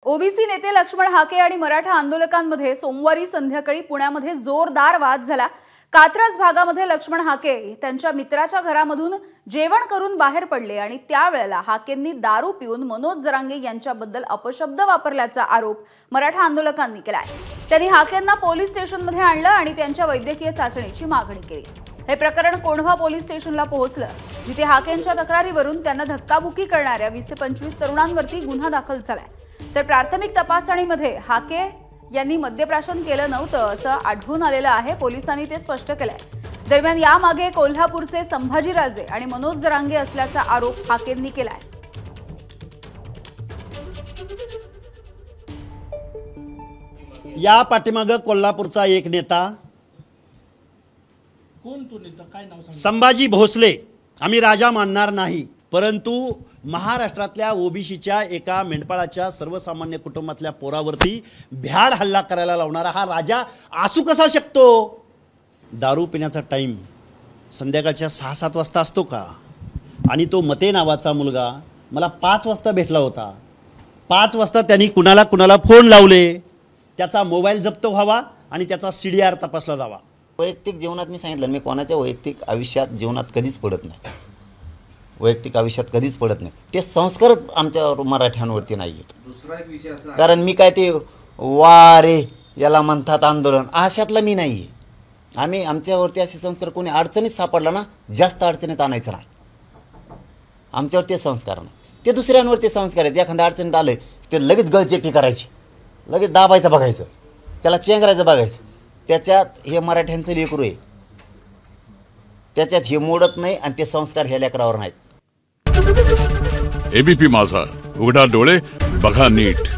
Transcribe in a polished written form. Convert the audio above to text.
OBC नेते लक्ष्मण हाके आणि मराठा आंदोलकांमध्ये सोमवारी संध्याकाळी पुण्यामध्ये जोरदार वाद झाला। कात्रज भागामध्ये लक्ष्मण हाके त्यांच्या मित्राच्या घरामधून जेवण करून बाहेर पडले आणि त्यावेळेला हाकेंनी दारू पिऊन मनोज जरांगे यांच्याबद्दल अपशब्द वापरल्याचा आरोप मराठा आंदोलकांनी केलाय। त्यांनी हाकेंना पोलीस स्टेशनमध्ये आणलं आणि त्यांच्या वैद्यकीय चाचणीची मागणी केली। हे प्रकरण कोंढवा पोलीस स्टेशनला पोहोचलं, जिथे हाकेंच्या तक्रारीवरून त्यांना धक्काबुक्की करणाऱ्या 20 ते 25 तरुणांवरती गुन्हा दाखल झालाय। तर प्राथमिक तपासणीमध्ये हाके यांनी मद्यप्राशन केलं नव्हतं असं आढळून आलेलं आहे। पोलिसांनी ते स्पष्ट केलंय। दरम्यान यामागे कोल्हापूरचे संभाजीराजे आणि मनोज जरांगे असल्याचा आरोप हाकेंनी केलाय। या पाठीमागे कोल्हापूरचा एक नेता, कोण तो नेता, काय नाव सांगा? संभाजी भोसले। आम्ही राजा मानणार नाही, परंतु महाराष्ट्रातल्या ओबीसीच्या एका मेंढपाळाच्या सर्वसामान्य कुटुंबातल्या पोरावरती भ्याड हल्ला करायला लावणारा हा राजा असू कसा शकतो? दारू पिण्याचा टाइम संध्याकाळच्या 6-7 वाजता असतो का? आणि तो मते नावाचा मुलगा मला 5 वाजता भेटला होता। 5 वाजता त्यांनी कुणाला फोन लावले, त्याचा मोबाईल जप्त व्हावा आणि त्याचा CDR तपासला जावा। वैयक्तिक जीवनात मी सांगितलं, मी कोणाच्या वैयक्तिक आयुष्यात जीवनात कधीच पडत नाही, वैयक्तिक आयुष्यात कधीच पडत नाही। ते संस्कारच आमच्या मराठ्यांवरती नाही आहेत। दुसरा एक विषय असा, कारण मी काय ते वारे याला म्हणतात आंदोलन अशातला मी नाही आहे। आम्ही आमच्यावरती असे संस्कार कोणी अडचणीत सापडला ना, जास्त अडचणीत आणायचं नाही। आमच्यावरती ते संस्कार नाही, ते दुसऱ्यांवरती संस्कार आहेत। एखाद्या अडचणीत आलं ते लगेच गळचेपी करायची, लगेच दाबायचं बघायचं, त्याला चेंगरायचं बघायचं। त्याच्यात हे मराठ्यांचं लेकरू आहे, त्याच्यात हे मोडत नाही आणि ते संस्कार ह्या लेकरावर नाहीत। एबीपी माझा, उघडा डोळे बघा नीट।